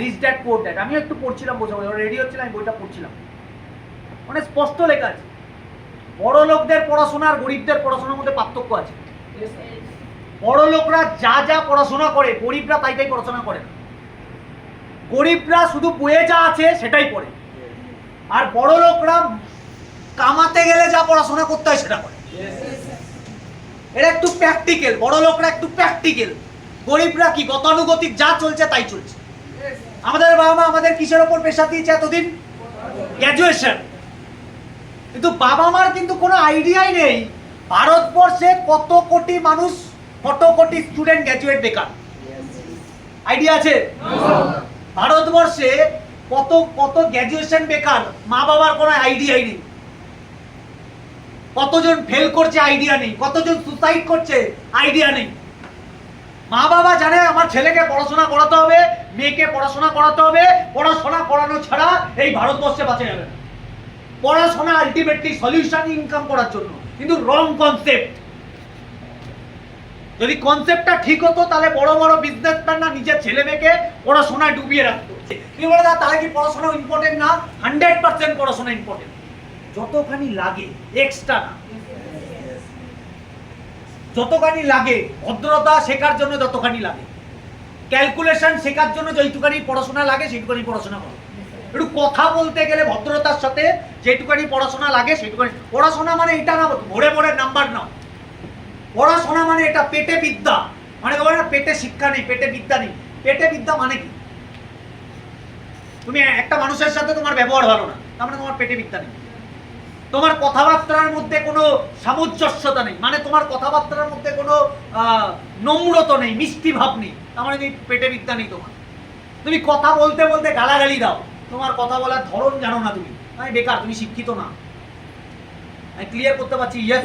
Rich dad পোর dad, আমিও একটু পড়ছিলাম, বসে বসে রেডি হচ্ছিলাম, আমি বইটা পড়ছিলাম, মানে স্পষ্ট লেখা আছে বড় লোকদের পড়াশোনা আর গরিবদের পড়াশোনার মধ্যে পার্থক্য আছে। বড় লোকরা যা যা পড়াশোনা করে গরিবরা তাই তাই পড়াশোনা করে না। গরিবরা শুধু বইয়ে যা আছে সেটাই পড়ে, আর বড় লোকরা কামাতে গেলে যা পড়াশোনা করতে হয় সেটা করে। এরা একটু প্র্যাকটিক্যাল, বড় লোকরা একটু প্র্যাকটিক্যাল, গরিবরা কি গতানুগতিক, যা চলছে তাই চলছে। আমাদের বাবা মা আমাদের কিসের ওপর প্রেশার দিয়েছে এতদিন? গ্র্যাজুয়েশন। কিন্তু বাবা মার কিন্তু কোনো আইডিয়াই নেই ভারতবর্ষে কত কোটি মানুষ, কত কোটি স্টুডেন্ট গ্র্যাজুয়েট বেকার। আইডিয়া আছে? ভারতবর্ষে কত কত গ্র্যাজুয়েশন বেকার, মা বাবার কোনো আইডিয়াই নেই। কতজন ফেল করছে আইডিয়া নেই, কতজন সুসাইড করছে আইডিয়া নেই। মা বাবা জানে আমার ছেলেকে পড়াশোনা করাতে হবে, মেয়েকে পড়াশোনা করাতে হবে, পড়াশোনা করানো ছাড়া এই ভারতবর্ষে বাঁচা যাবে না। পড়াশোনা আলটিমেটলি সলিউশন ইনকাম করার জন্য, কিন্তু রং কনসেপ্ট। যদি কনসেপ্টটা ঠিক হতো তাহলে বড় বড় বিজনেসম্যানরা নিজের ছেলে মেয়েকে পড়াশোনায় ডুবিয়ে রাখতো। কি বলে দা, তাহলে কি পড়াশোনা ইম্পর্টেন্ট না? 100% পড়াশোনা ইম্পর্টেন্ট, যতখানি লাগে, এক্সট্রা না। যতখানি লাগে ভদ্রতা শেখার জন্য, যতখানি লাগে ক্যালকুলেশন শেখার জন্য, যেটুকানি পড়াশোনা লাগে সেইটুকানি পড়াশোনা করো। একটু কথা বলতে গেলে ভদ্রতার সাথে যেটুকানি পড়াশোনা লাগে সেটুকানি। পড়াশোনা মানে এটা না ভরে ভরে নাম্বার নাও। পড়াশোনা মানে এটা পেটে বিদ্যা, মানে তোমার না পেটে শিক্ষা নেই, পেটে বিদ্যা নেই। পেটে বিদ্যা মানে কি? তুমি একটা মানুষের সাথে তোমার ব্যবহার ভালো না, তার মানে তোমার পেটে বিদ্যা নেই। তোমার কথাবার্তার মধ্যে কোনো সামঞ্জস্যতা নেই, মানে তোমার কথাবার্তার মধ্যে কোনো নম্রতা নেই, মিষ্টি ভাব নেই, তার মানে পেটে বিদ্যা নেই তোমার। তুমি কথা বলতে বলতে গালাগালি দাও, তোমার কথা বলার ধরন জানো না তুমি, আমি বেকার, তুমি শিক্ষিত না। আমি ক্লিয়ার করতে পারছি? ইয়েস।